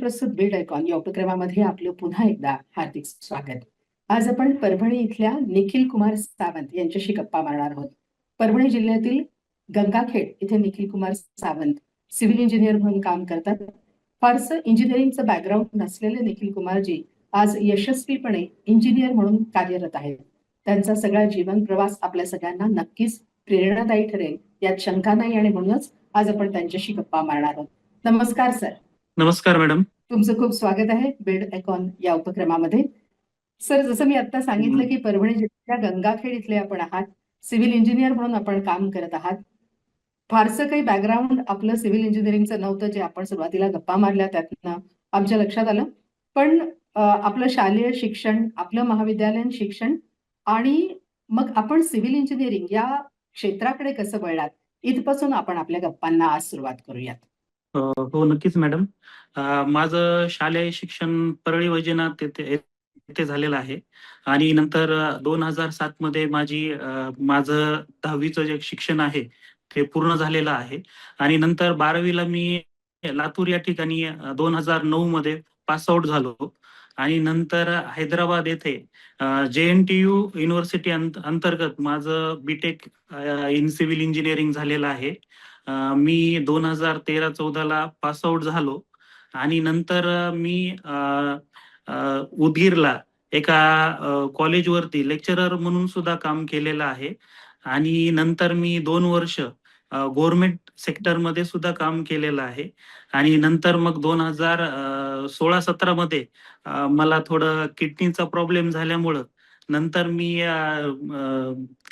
प्रस्तुत build icon या उपक्रमामध्ये आपलं पुन्हा एकदा हार्दिक स्वागत. आज आपण परभणी इथल्या निखिल कुमार सावंत यांच्याशी गप्पा मारणार आहोत. परभणी जिल्ह्यातील गंगाखेड इथे निखिल कुमार सावंत सिव्हिल इंजिनियर म्हणून काम करतात. फारसं इंजिनिअरिंगचं बॅकग्राऊंड नसलेले निखिल कुमारजी आज यशस्वीपणे इंजिनियर म्हणून कार्यरत आहेत. त्यांचा सगळा जीवन प्रवास आपल्या सगळ्यांना नक्कीच प्रेरणादायी ठरेल यात शंका नाही, आणि म्हणूनच आज आपण त्यांच्याशी गप्पा मारणार आहोत. नमस्कार सर. नमस्कार मॅडम. तुमचं खूप स्वागत आहे बिल्ड आयकॉन या उपक्रमामध्ये. सर, जसं मी आता सांगितलं की परभणी जिल्ह्याच्या गंगाखेड इथले आपण आहात, सिव्हिल इंजिनियर म्हणून आपण काम करत आहात. फारसं काही बॅकग्राऊंड आपलं सिव्हिल इंजिनिअरिंगचं नव्हतं, जे आपण सुरुवातीला गप्पा मारल्या त्यातनं आमच्या लक्षात आलं. पण आपलं शालेय शिक्षण, आपलं महाविद्यालयीन शिक्षण आणि मग आपण सिव्हिल इंजिनिअरिंग या क्षेत्राकडे कसं वळलात, इथपासून आपण आपल्या गप्पांना आज सुरुवात करूयात. हो, नक्कीच मॅडम. माझं शालेय शिक्षण परळी वैजनाथ येथे झालेलं आहे आणि नंतर 2007 मध्ये माझं 10वीचं जे शिक्षण आहे ते पूर्ण झालेलं आहे आणि नंतर 12वीला मी लातूर या ठिकाणी 2009 मध्ये पास आउट झालो आणि नंतर हैदराबाद येथे JNTU युनिव्हर्सिटी अंतर्गत माझं बीटेक इन सिव्हिल इंजिनिअरिंग झालेलं आहे. मी 2013-14 पास आउट झालो आणि नंतर मी उदगीरला एका कॉलेजवरती लेक्चरर म्हणून सुद्धा काम केलेलं आहे आणि नंतर मी 2 वर्ष गव्हर्नमेंट सेक्टरमध्ये सुद्धा काम केलेलं आहे आणि नंतर मग 2016-17 मध्ये मला थोडं किडनीचा प्रॉब्लेम झाल्यामुळं नंतर मी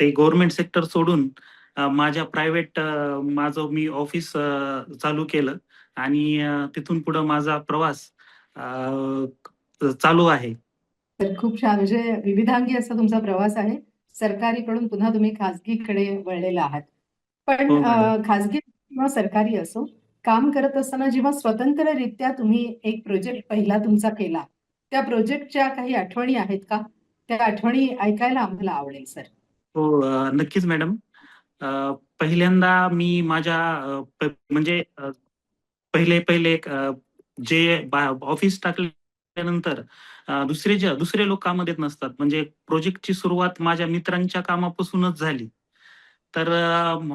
ते गव्हर्नमेंट सेक्टर सोडून माझ्या प्रायव्हेट माझं मी ऑफिस चालू केलं आणि तिथून पुढं माझा प्रवास चालू आहे. तर खूप छान, म्हणजे विविधांगी असा तुमचा प्रवास आहे. सरकारीकडून पुन्हा तुम्ही खाजगीकडे वळलेला आहात. पण हो मॅडम. खाजगी किंवा सरकारी असो, काम करत असताना जेव्हा स्वतंत्ररित्या तुम्ही एक प्रोजेक्ट पहिला तुमचा केला, त्या प्रोजेक्टच्या काही आठवणी आहेत का? त्या आठवणी ऐकायला आम्हाला आवडेल सर. हो, नक्कीच मॅडम. पहिल्यांदा मी माझ्या म्हणजे पहिले पहिले जे ऑफिस टाकल्यानंतर दुसरे लोक कामात येत नसतात, म्हणजे प्रोजेक्टची सुरुवात माझ्या मित्रांच्या कामापासूनच झाली. तर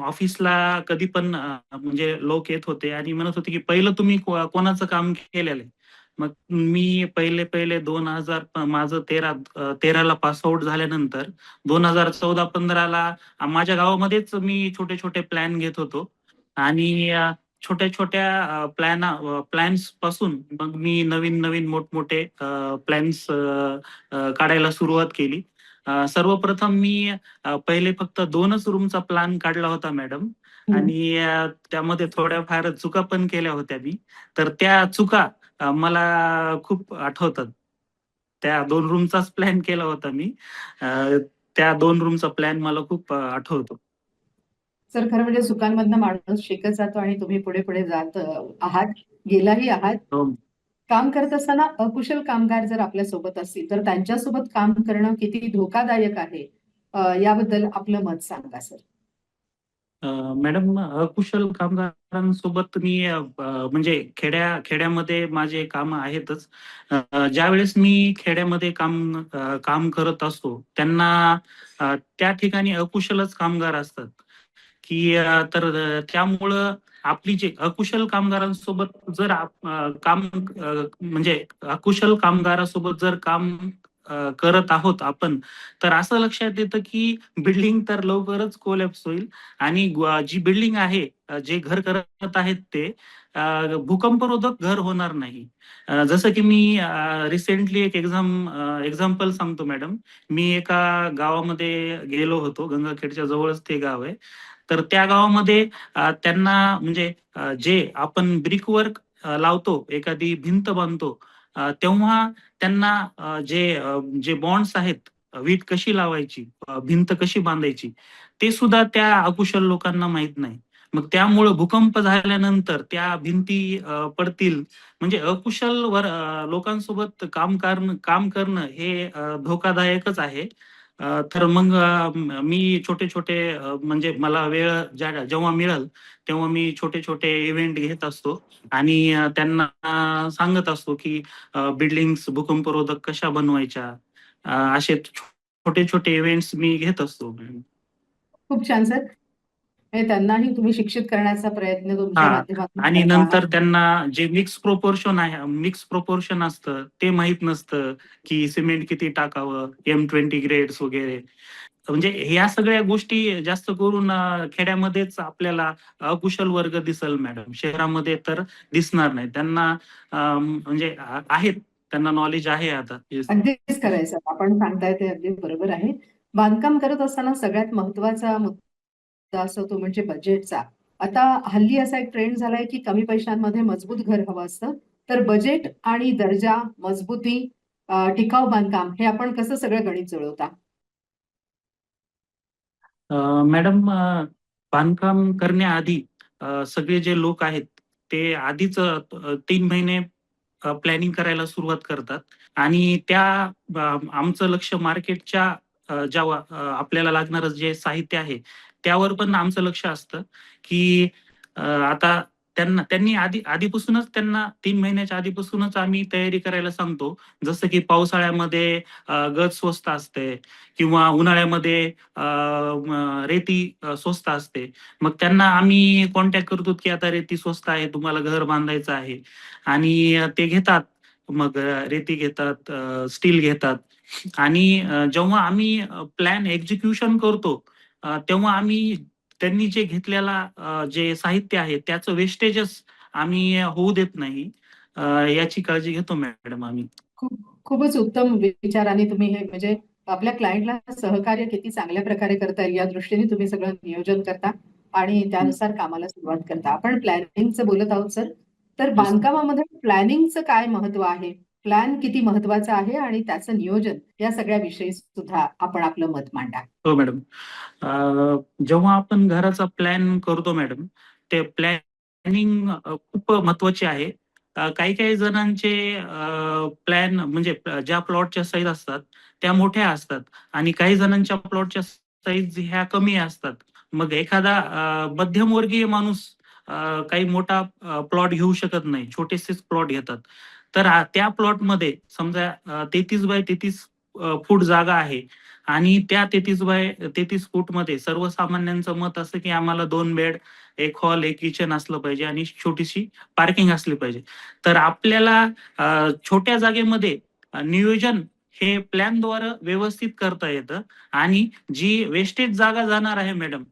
ऑफिसला कधी पण म्हणजे लोक येत होते आणि म्हणत होते की पहिलं तुम्ही कोणाचं काम केलेलं आहे. मग मी पहिले पहिले 2000 माझं 13ला पास आउट झाल्यानंतर 2014-15ला माझ्या गावामध्येच मी छोटे छोटे प्लॅन घेत होतो आणि छोट्या छोट्या प्लॅन्स पासून मग मी नवीन नवीन मोठमोठे प्लॅन्स काढायला सुरुवात केली. सर्वप्रथम मी पहिले फक्त 2च रूमचा प्लॅन काढला होता मॅडम आणि त्यामध्ये थोड्याफार चुका पण केल्या होत्या मी. तर त्या चुका मला खूप आठवतात. त्या 2 रूमचाच प्लॅन केला होता मी. त्या 2 रूमचा प्लॅन मला खूप आठवतो. सर, खरं म्हणजे चुकांमधनं माणूस शिकत जातो आणि तुम्ही पुढे पुढे जात आहात, गेलाही आहात. हो. काम करत असताना अकुशल कामगार जर आपल्या सोबत असतील तर त्यांच्यासोबत काम करणं किती धोकादायक आहे, याबद्दल आपलं मत सांगा सर. मॅडम, अकुशल कामगारांसोबत मी म्हणजे खेड्यामध्ये माझे काम आहेतच. ज्यावेळेस मी खेड्यामध्ये काम करत असतो त्यांना त्या ठिकाणी अकुशलच कामगार असतात की तर त्यामुळं आपली जे अकुशल कामगारांसोबत जर म्हणजे अकुशल कामगारासोबत जर काम करत आहोत आपण, तर असं लक्षात येतं की बिल्डिंग तर लवकरच कोलॅप्स होईल आणि जी बिल्डिंग आहे, जे घर करत आहेत ते भूकंपरोधक घर होणार नाही. जसं की मी रिसेंटली एक एक्झाम्पल सांगतो मॅडम. मी एका गावामध्ये गेलो होतो, गंगाखेडच्या जवळच ते गाव आहे. तर त्या गावामध्ये त्यांना म्हणजे जे आपण ब्रिकवर्क लावतो, एखादी भिंत बांधतो, तेव्हा त्यांना जे बॉन्ड्स आहेत, वीट कशी लावायची, भिंत कशी बांधायची, ते सुद्धा त्या अकुशल लोकांना माहित नाही. मग त्यामुळं भूकंप झाल्यानंतर त्या भिंती पडतील. म्हणजे अकुशल लोकांसोबत काम करणं हे धोकादायकच आहे. तर मग मी छोटे-छोटे म्हणजे मला वेळ जेव्हा मिळेल, तेव्हा मी छोटे-छोटे इव्हेंट घेत असतो आणि त्यांना सांगत असतो, की बिल्डिंग्स भूकंपरोधक कशा बनवायच्या. असे छोटे-छोटे इव्हेंट्स मी घेत असतो. खूप छान सर. म्हणजे त्यांनाही तुम्ही शिक्षित करण्याचा प्रयत्न तुमच्या हां. माध्यमातून आणि करता आहात. नंतर त्यांना जे मिक्स प्रोपोर्शन असतं, ते माहीत नसतं, की सिमेंट किती टाकावं, M20 ग्रेड्स वगैरे. म्हणजे ह्या सगळ्या गोष्टी जास्त करून खेड्यामध्येच आपल्याला अकुशल वर्ग दिसेल मॅडम. शहरामध्ये तर दिसणार नाही. त्यांना म्हणजे आहेत, त्यांना नॉलेज आहे आता. येस. अगदीच खरं आहे सर. आपण सांगताय ते अगदी बरोबर आहे. बांधकाम करत असताना सगळ्यात महत्त्वाचा मुद्दा असतो तो म्हणजे बजेटचा. आता हल्ली असा एक ट्रेंड झालाय, की कमी पैशांमध्ये मजबूत घर हवं असतं. तर बजेट आणि दर्जा, मजबूती, टिकाऊ बांधकाम हे आपण कसं सगळं गणित जुळवता? मॅडम, बांधकाम करण्याआधी सगळे जे लोक आहेत, ते आधीच 3 महिने प्लॅनिंग करायला सुरुवात करतात आणि आमचं लक्ष मार्केटच्या आपल्याला लागणारं जे साहित्य आहे, त्यावर पण आमचं लक्ष असतं, की आता त्यांनी आधीपासूनच त्यांना 3 महिन्याच्या आधीपासूनच आम्ही तयारी करायला सांगतो. जसं की पावसाळ्यामध्ये गज स्वस्त असते किंवा उन्हाळ्यामध्ये रेती स्वस्त असते. मग त्यांना आम्ही कॉन्टॅक्ट करतो, की आता रेती स्वस्त आहे, तुम्हाला घर बांधायचं आहे आणि ते घेतात. मग रेती घेतात, स्टील घेतात आणि जेव्हा आम्ही प्लॅन एक्झिक्युशन करतो, तेव्हा आम्ही त्यांनी जे घेतलेला जे साहित्य आहे, त्याचं वेस्टेजच आम्ही होऊ देत नाही. अ, याची काळजी घेतो मॅडम आम्ही. खूपच उत्तम विचाराने तुम्ही हे म्हणजे आपल्या क्लायंटला सहकार्य किती चांगल्या प्रकारे करता येईल या दृष्टीने तुम्ही सगळं नियोजन करता आणि त्यानुसार कामाला सुरुवात करता. आपण प्लॅनिंगचं बोलत आहोत सर. तर येस. बांधकामामध्ये प्लॅनिंगचं काय महत्व आहे? प्लॅन किती महत्वाचा आहे आणि त्याचं नियोजन या सगळ्याविषयी सुद्धा आपण आपलं मत मांडा. हो मॅडम. जेव्हा आपण घराचा प्लॅन करतो मॅडम, ते प्लॅनिंग खूप महत्वाची आहे. काही-काही जणांचे प्लॅन म्हणजे ज्या प्लॉटच्या साईज असतात, त्या मोठ्या असतात आणि काही जणांच्या प्लॉटच्या साईज ह्या कमी असतात. मग एखादा मध्यमवर्गीय माणूस काही मोठा प्लॉट घेऊ शकत नाही. छोटेसेच प्लॉट घेतात. तर त्या प्लॉटमध्ये समजा 33 बाय 33 फूट जागा आहे आणि त्या 33 फूटमध्ये सर्वसामान्यांचं मत असं की आम्हाला 2 बेड, 1 हॉल, 1 किचन असलं पाहिजे आणि छोटीशी पार्किंग असली पाहिजे. तर आपल्याला छोट्या जागेमध्ये नियोजन हे प्लॅनद्वारे व्यवस्थित करता येतं आणि जी वेस्टेज जागा जाणार आहे मॅडम,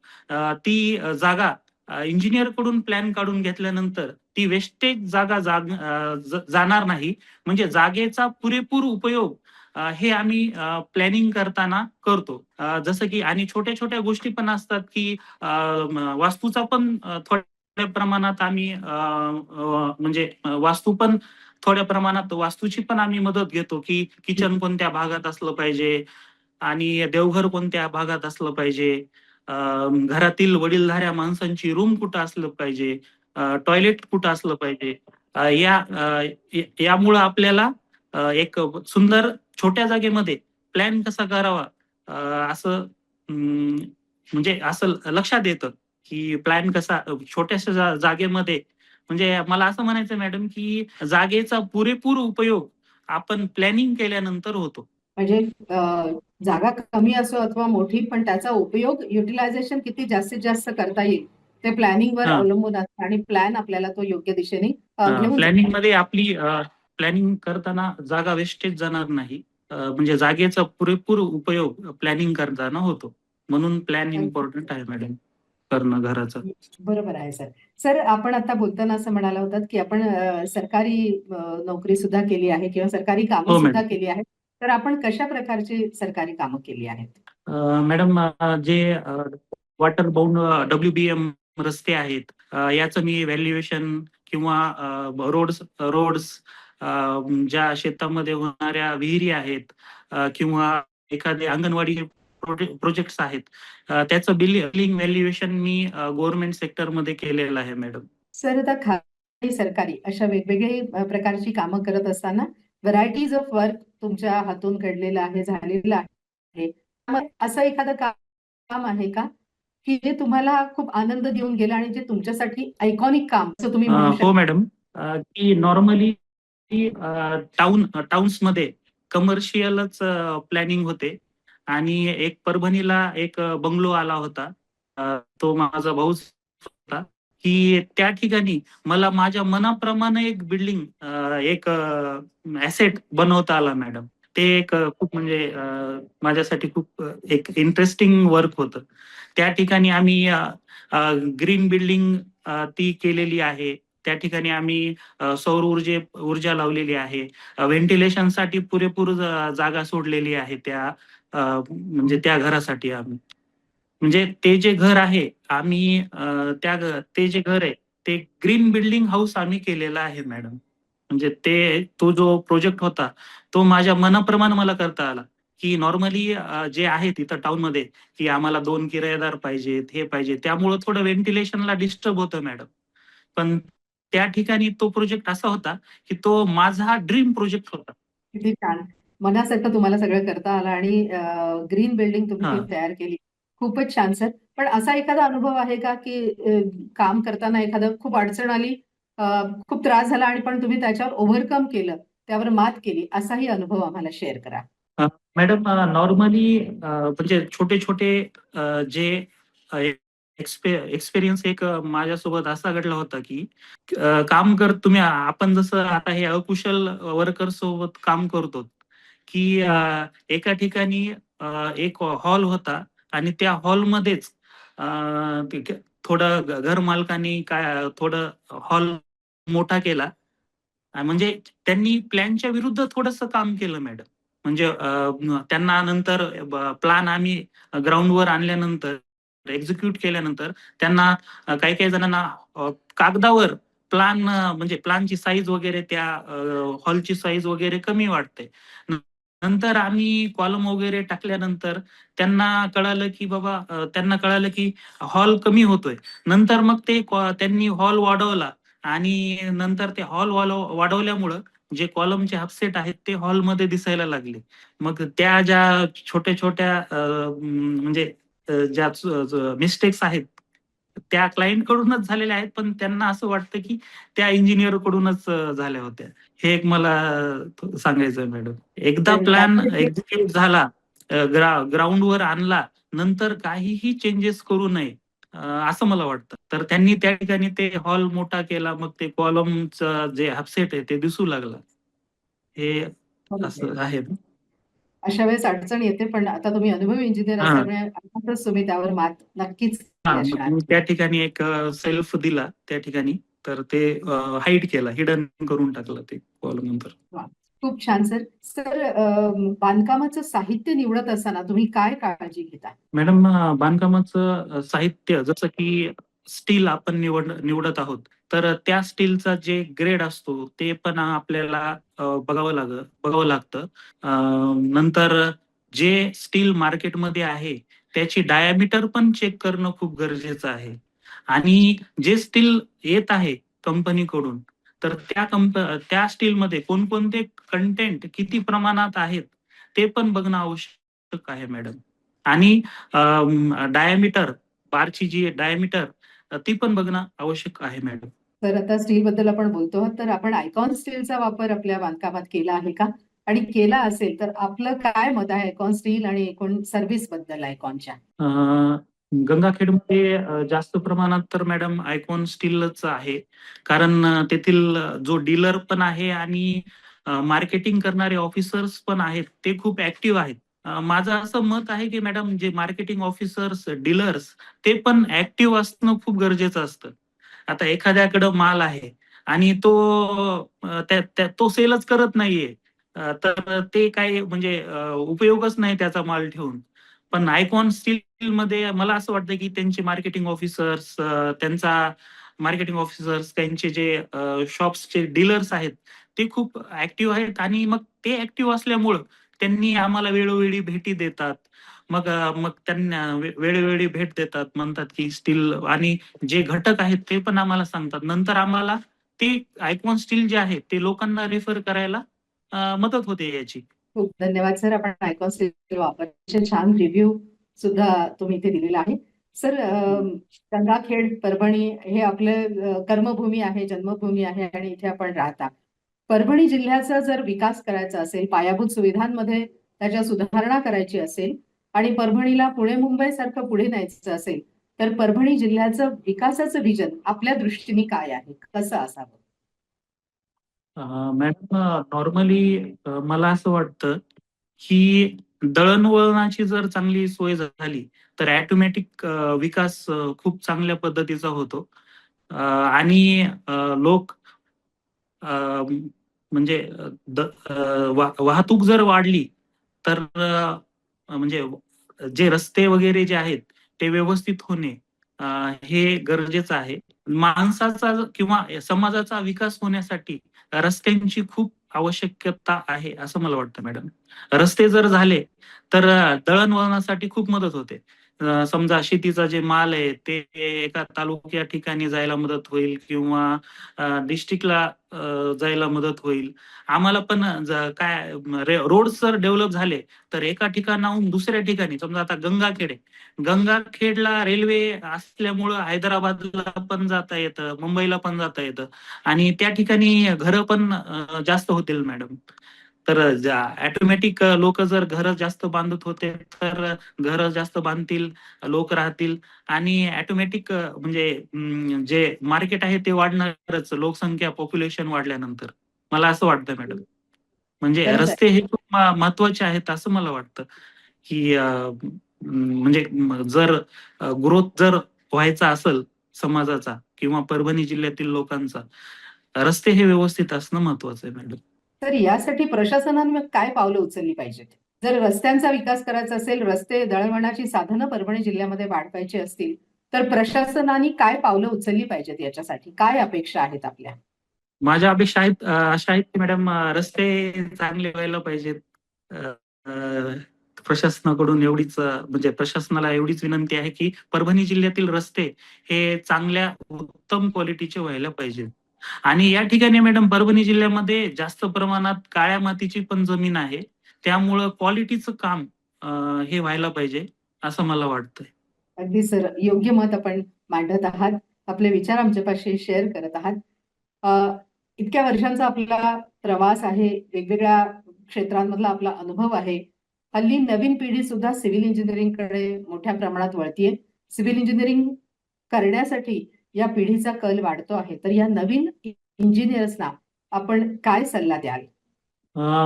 ती जागा इंजिनिअर कडून प्लॅन काढून घेतल्यानंतर ती वेस्टेज जागा जाणार नाही. म्हणजे जागेचा पुरेपूर उपयोग हे आम्ही प्लॅनिंग करताना करतो. जसं की आणि छोट्या-छोट्या गोष्टी पण असतात, की वास्तूचा पण थोड्या प्रमाणात आम्ही म्हणजे वास्तू पण थोड्या प्रमाणात वास्तूची पण आम्ही मदत घेतो, की किचन कोणत्या भागात असलं पाहिजे आणि देवघर कोणत्या भागात असलं पाहिजे. अ, घरातील वडीलधाऱ्या माणसांची रूम कुठं असलं पाहिजे, टॉयलेट कुठं असलं पाहिजे. यामुळं आपल्याला एक सुंदर छोट्या जागेमध्ये प्लॅन कसा करावा, अ, असं म्हणजे असं लक्षात येतं, की प्लॅन कसा छोट्याशा जागेमध्ये म्हणजे मला असं म्हणायचं मॅडम, की जागेचा पुरेपूर उपयोग आपण प्लॅनिंग केल्यानंतर होतो. म्हणजे जागा कमी असो अथवा मोठी पण त्याचा उपयोग युटिलायझेशन किती जास्तीत जास्त करता येईल ते प्लॅनिंगवर हां. अवलंबून असतं आणि प्लॅन आपल्याला तो योग्य दिशेने घेऊन जातो. प्लॅनिंगमध्ये आपली प्लॅनिंग करताना जागा वेस्टेज जाणार नाही. म्हणजे जागेचा पुरेपूर उपयोग प्लॅनिंग करताना होतो. म्हणून प्लॅन इम्पॉर्टंट आहे मॅडम, करणं घराचं. बरोबर आहे सर. सर आपण आता बोलताना असं म्हणाला होतात, की आपण सरकारी नोकरी सुद्धा केली आहे किंवा सरकारी कामं हो सुद्धा मॅडम. केली आहेत. तर आपण कशा प्रकारची सरकारी कामं केली आहेत? मॅडम, जे वॉटर बाउंड WBM रस्ते आहेत, याचं मी व्हॅल्युएशन किंवा रोड्स रोड्स ज्या शेतामध्ये होणाऱ्या विहिरी आहेत किंवा एखादे अंगणवाडी प्रोजेक्ट्स आहेत, त्याचं बिलिंग व्हॅल्युएशन मी गव्हर्नमेंट सेक्टरमध्ये केलेलं आहे मॅडम. सर आता खाजगी, सरकारी अशा वेगवेगळी प्रकारची कामं करत असताना व्हरायटीज ऑफ वर्क तुमच्या हातून घडलेलं आहे, झालेलं आहे. असं एखादं काम आहे का की जे तुम्हाला खूप आनंद देऊन गेलं आणि जे तुमच्यासाठी आयकॉनिक काम असं तुम्ही म्हणू हो शकता? मॅडम. की नॉर्मली टाउन्समध्ये कमर्शियलच प्लॅनिंग होते आणि एक परभणीला एक बंगलो आला होता. तो माझा भाऊच होता, की त्या ठिकाणी मला माझ्या मनाप्रमाणे एक बिल्डिंग, एक ॲसेट बनवता आला मॅडम. ते एक खूप म्हणजे माझ्यासाठी खूप एक इंटरेस्टिंग वर्क होतं. त्या ठिकाणी आम्ही ग्रीन बिल्डिंग ती केलेली आहे. त्या ठिकाणी आम्ही सौर ऊर्जा लावलेली आहे. व्हेंटिलेशनसाठी पुरेपूर जागा सोडलेली आहे त्या म्हणजे त्या घरासाठी आम्ही. म्हणजे ते जे घर आहे आम्ही ते जे घर आहे ते ग्रीन बिल्डिंग हाऊस आम्ही केलेला आहे मॅडम. म्हणजे तो जो प्रोजेक्ट होता तो माझ्या मनाप्रमाणे मला करता आला. की नॉर्मली जे आहे तिथं टाउनमध्ये की आम्हाला 2 किरायेदार पाहिजेत, हे पाहिजे. त्यामुळं थोडं व्हेंटिलेशनला डिस्टर्ब होतं मॅडम. पण त्या ठिकाणी तो प्रोजेक्ट असा होता की तो माझा ड्रीम प्रोजेक्ट होता. किती छान. मनासारखं तुम्हाला सगळं करता आलं आणि ग्रीन बिल्डिंग तुम्ही ती हां. तयार केली. खूपच छान सर. पण असा एखादा अनुभव आहे का, की काम करताना एखादं खूप अडचण आली, अ, खूप त्रास झाला आणि पण तुम्ही त्याच्यावर ओव्हरकम केलं, त्यावर मात केली, असाही अनुभव आम्हाला शेअर करा? अ, मॅडम, नॉर्मली म्हणजे छोटे-छोटे जे एक्सपिरियन्स एक माझ्यासोबत असा घडला होता, की काम तुम्ही आपण जसं आता हे अकुशल वर्कर सोबत काम करतो, की एका ठिकाणी एक हॉल होता आणि त्या हॉलमध्येच अ, थोडं घर मालकांनी काय थोडं हॉल मोठा केला. म्हणजे त्यांनी प्लॅनच्या विरुद्ध थोडंसं काम केलं मॅडम. म्हणजे त्यांना नंतर प्लॅन आम्ही ग्राउंडवर आणल्यानंतर, एक्झिक्यूट केल्यानंतर त्यांना काही-काही जणांना कागदावर म्हणजे प्लॅनची साईज वगैरे त्या हॉलची साईज वगैरे कमी वाटते. न नंतर आम्ही कॉलम वगैरे टाकल्यानंतर त्यांना कळालं की हॉल कमी होतोय. नंतर मग त्यांनी हॉल वाढवला आणि नंतर ते हॉल वाढवल्यामुळं जे कॉलमचे हाफसेट आहेत ते हॉलमध्ये दिसायला लागले. मग त्या ज्या छोट्या-छोट्या म्हणजे ज्या मिस्टेक्स आहेत, त्या क्लायंटकडूनच झालेल्या आहेत, पण त्यांना असं वाटतं की त्या इंजिनिअरकडूनच झाल्या होत्या. हे एक मला सांगायचं आहे मॅडम. एकदा प्लॅन एक्झिक्यूट झाला, ग्राउंडवर आणला, नंतर काहीही चेंजेस करू नये, अ, असं मला वाटतं. तर त्यांनी त्या ठिकाणी ते हॉल मोठा केला. मग ते कॉलमचं जे हाफसेट आहे ते दिसू लागला. हे असं आहे. अशा वेळेस अडचण येते, पण आता तुम्ही अनुभवी इंजिनिअर हां. असल्यामुळे अर्थातच तुम्ही त्यावर मात नक्कीच केली हां, मग असणार. मी त्या ठिकाणी एक सेल्फ दिला त्या ठिकाणी. तर ते हाईड केला, हिडन करून टाकलं ते कॉलम नंतर. वाह! खूप छान सर. सर, बांधकामाचं साहित्य निवडत असताना तुम्ही काय काळजी घेता? मॅडम, बांधकामाचं साहित्य जसं की स्टील आपण निवडत आहोत. तर त्या स्टीलचा जे ग्रेड असतो ते पण आपल्याला बघावं लागतं. अ, नंतर जे स्टील मार्केटमध्ये आहे त्याची डायामीटर पण चेक करणं खूप गरजेचं आहे. आणि जे स्टील येत आहे कंपनीकडून, तर त्या स्टीलमध्ये कोणकोणते कंटेंट किती प्रमाणात आहेत ते पण बघणं आवश्यक आहे मॅडम. आणि डायमीटर, बारची जी डायमीटर ती पण बघणं आवश्यक आहे मॅडम. तर आता स्टीलबद्दल आपण बोलतो आहोत, तर आपण आयकॉन स्टीलचा वापर आपल्या बांधकामात केला आहे का? आणि केला असेल तर आपलं काय मत आहे आयकॉन स्टील आणि एकूण सर्व्हिसबद्दल आयकॉनच्या? अ, गंगाखेडमध्ये जास्त प्रमाणात तर मॅडम आयकॉन स्टीलच आहे. कारण तेथील जो डीलर पण आहे आणि मार्केटिंग करणारे ऑफिसर्स पण आहेत, ते खूप ॲक्टिव्ह आहेत. माझं असं मत आहे की मॅडम जे मार्केटिंग ऑफिसर्स, डीलर्स ते पण ॲक्टिव्ह असणं खूप गरजेचं असतं. आता एखाद्याकडं माल आहे आणि तो सेलच करत नाहीये. तर ते काही म्हणजे उपयोगच नाही त्याचा माल ठेवून. पण आयकॉन स्टीलमध्ये मला असं वाटतं, की त्यांचे जे शॉप्सचे डीलर्स आहेत, ते खूप ॲक्टिव्ह आहेत आणि मग ते ॲक्टिव्ह असल्यामुळं त्यांनी आम्हाला वेळोवेळी भेटी देतात. मग त्यांना वेळोवेळी भेट देतात. म्हणतात, की स्टील आणि जे घटक आहेत ते पण आम्हाला सांगतात. नंतर आम्हाला ते आयकॉन स्टील जे आहे ते लोकांना रेफर करायला मदत होते याची. खूप धन्यवाद सर. आपण आयकॉन वापरचे छान रिव्ह्यू सुद्धा तुम्ही इथे दिलेला आहे. सर, गंगाखेड, परभणी हे आपलं कर्मभूमी आहे, जन्मभूमी आहे आणि इथे आपण राहता. परभणी जिल्ह्याचा जर विकास करायचा असेल, पायाभूत सुविधांमध्ये त्याच्या सुधारणा करायची असेल आणि परभणीला पुणे-मुंबई सारखं पुढे न्यायचं असेल, तर परभणी जिल्ह्याचं विकासाचं व्हिजन आपल्या दृष्टीने काय आहे? कसं असावं? मॅडम, नॉर्मली मला असं वाटतं की दळणवळणाची जर चांगली सोय झाली तर ऑटोमॅटिक विकास खूप चांगल्या पद्धतीचा होतो. आणि लोक म्हणजे वाहतूक जर वाढली तर म्हणजे जे रस्ते वगैरे जे आहेत ते व्यवस्थित होणे हे गरजेचं आहे. माणसाचा किंवा समाजाचा विकास होण्यासाठी रस्त्यांची खूप आवश्यकता आहे असं मला वाटतं मॅडम. रस्ते जर झाले तर दळणवळणासाठी खूप मदत होते. समजा शेतीचा जे माल आहे ते एका तालुक्या ठिकाणी जायला मदत होईल किंवा डिस्ट्रिक्टला जायला मदत होईल. आम्हाला पण काय रोड जर डेव्हलप झाले तर एका ठिकाणाहून दुसऱ्या ठिकाणी, समजा आता गंगाखेड आहे, गंगाखेडला रेल्वे असल्यामुळं हैदराबादला पण जाता येतं, मुंबईला पण जाता येतं आणि त्या ठिकाणी घरं पण जास्त होतील मॅडम. तर ऑटोमॅटिक लोक जर घर जास्त बांधत होते तर घर जास्त बांधतील, लोक राहतील आणि ऑटोमॅटिक म्हणजे जे मार्केट आहे ते वाढणारच, लोकसंख्या पॉप्युलेशन वाढल्यानंतर. मला असं वाटतं मॅडम. म्हणजे खरंच आहे. रस्ते हे खूप महत्वाचे आहेत असं मला वाटतं की म्हणजे जर ग्रोथ जर व्हायचा असेल समाजाचा किंवा परभणी जिल्ह्यातील लोकांचा, रस्ते हे व्यवस्थित असणं महत्वाचं आहे मॅडम. तर यासाठी प्रशासनाने काय पावलं उचलली पाहिजेत? जर रस्त्यांचा विकास करायचा असेल, रस्ते, दळणवळणाची साधनं परभणी जिल्ह्यामध्ये वाढवायची असतील, तर प्रशासनाने काय पावलं उचलली पाहिजेत याच्यासाठी? काय अपेक्षा आहेत आपल्या? माझ्या अपेक्षा आहेत अशा आहेत की मॅडम, रस्ते चांगले व्हायला पाहिजेत. अ, अ, प्रशासनाकडून एवढीच म्हणजे प्रशासनाला एवढीच विनंती आहे की परभणी जिल्ह्यातील रस्ते हे चांगल्या उत्तम क्वालिटीचे व्हायला पाहिजेत. आणि या ठिकाणी मॅडम परभणी जिल्ह्यामध्ये जास्त प्रमाणात काळ्या मातीची पण जमीन आहे. त्यामुळं क्वालिटीचं काम हे व्हायला पाहिजे असं मला वाटतंय. अगदी सर, योग्य मत आपण मांडत आहात. आपले विचार आमच्यापाशी शेअर करत आहात. अ, इतक्या वर्षांचा आपला प्रवास आहे, वेगवेगळ्या क्षेत्रांमधला आपला अनुभव आहे. हल्ली नवीन पिढी सुद्धा सिव्हिल इंजिनिअरिंगकडे मोठ्या प्रमाणात वळतीये. सिव्हिल इंजिनिअरिंग करण्यासाठी या पिढीचा कल वाढतो आहे. तर या नवीन इंजिनियर्सना आपण काय सल्ला द्याल?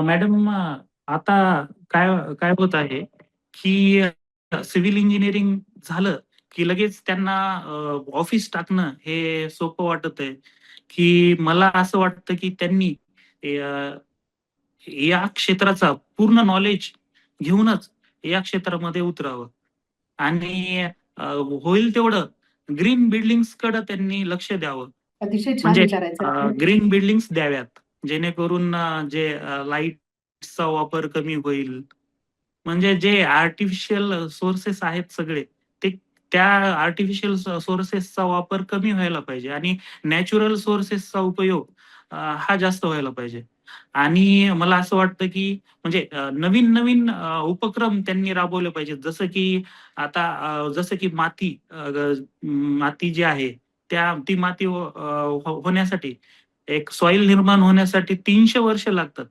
मॅडम, आता काय काय होत आहे की सिव्हिल इंजिनिअरिंग झालं की लगेच त्यांना ऑफिस टाकणं हे सोपं वाटत आहे. की मला असं वाटतं की त्यांनी अ, या क्षेत्राचा पूर्ण नॉलेज घेऊनच या क्षेत्रामध्ये उतरावं आणि होईल तेवढं ग्रीन बिल्डिंग्स कडे त्यांनी लक्ष द्यावं. अतिशय छान म्हणजे विचारायचं आहे. ग्रीन बिल्डिंग्स द्याव्यात जेणेकरून जे लाईटचा वापर कमी होईल. म्हणजे जे आर्टिफिशियल सोर्सेस आहेत सगळे ते त्या आर्टिफिशियल सोर्सेसचा वापर कमी व्हायला पाहिजे आणि नॅचरल सोर्सेसचा उपयोग हा जास्त व्हायला पाहिजे. आणि मला असं वाटतं की म्हणजे नवीन नवीन उपक्रम त्यांनी राबवले पाहिजेत. जसं की आता जसं की माती जी आहे ती माती होण्यासाठी, एक सॉइल निर्माण होण्यासाठी 300 वर्ष लागतात.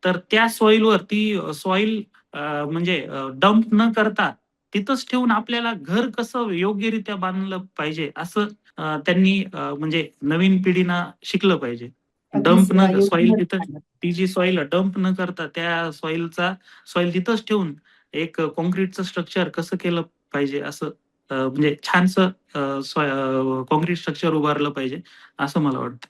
तर त्या सॉइलवर ती सॉइल म्हणजे डंप न करता तिथंच ठेवून आपल्याला घर कसं योग्यरित्या बांधलं पाहिजे असं त्यांनी म्हणजे नवीन पिढीनं शिकलं पाहिजे. अगदीच डंप न योग्य सॉइल मत तिथं, मांडलं. ती जी सॉइल डंप न करता त्या सॉइल तिथंच ठेवून एक कॉन्क्रीटचं स्ट्रक्चर कसं केलं पाहिजे असं म्हणजे छानसं कॉन्क्रीट स्ट्रक्चर उभारलं पाहिजे असं मला वाटतं.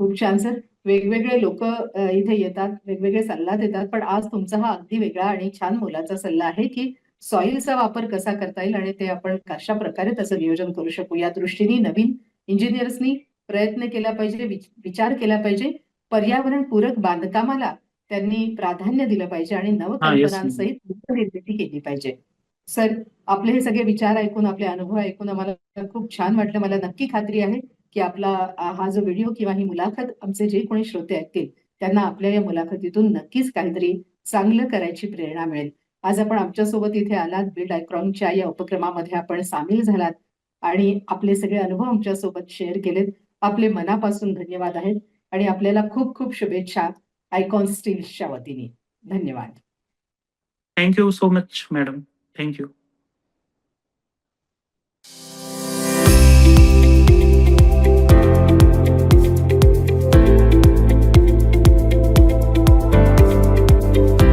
खूप छान सर. वेगवेगळे लोक इथे येतात, वेगवेगळे सल्ला देतात. पण आज तुमचा हा अगदी वेगळा आणि छान मोलाचा सल्ला आहे, की सॉइलचा वापर कसा करता येईल आणि ते आपण कशाप्रकारे त्याचं नियोजन करू शकू. या दृष्टीने नवीन इंजिनिअर्सनी प्रयत्न केला पाहिजे, विचार केला पाहिजे. पर्यावरणपूरक बांधकामाला त्यांनी प्राधान्य दिलं पाहिजे आणि हां, येस. नवकल्पनांसहित निर्मिती केली पाहिजे. सर, आपले हे सगळे विचार ऐकून, आपले अनुभव ऐकून आम्हाला खूप छान वाटलं. मला नक्की खात्री आहे, की आपला हा जो व्हिडिओ किंवा ही मुलाखत आमचे जे कोणी श्रोते ऐकतील त्यांना आपल्या या मुलाखतीतून नक्कीच काहीतरी चांगलं करायची प्रेरणा मिळेल. आज आपण आमच्यासोबत इथे आलात, बिल्ड आयक्रॉनच्या या उपक्रमामध्ये आपण सामील झालात आणि आपले सगळे अनुभव आमच्यासोबत शेअर केलेत. आपले मनापासून धन्यवाद आहेत आणि आपल्याला खूप खूप शुभेच्छा आयकॉन स्टील्सच्या वतीने. धन्यवाद. Thank you so much madam. Thank you.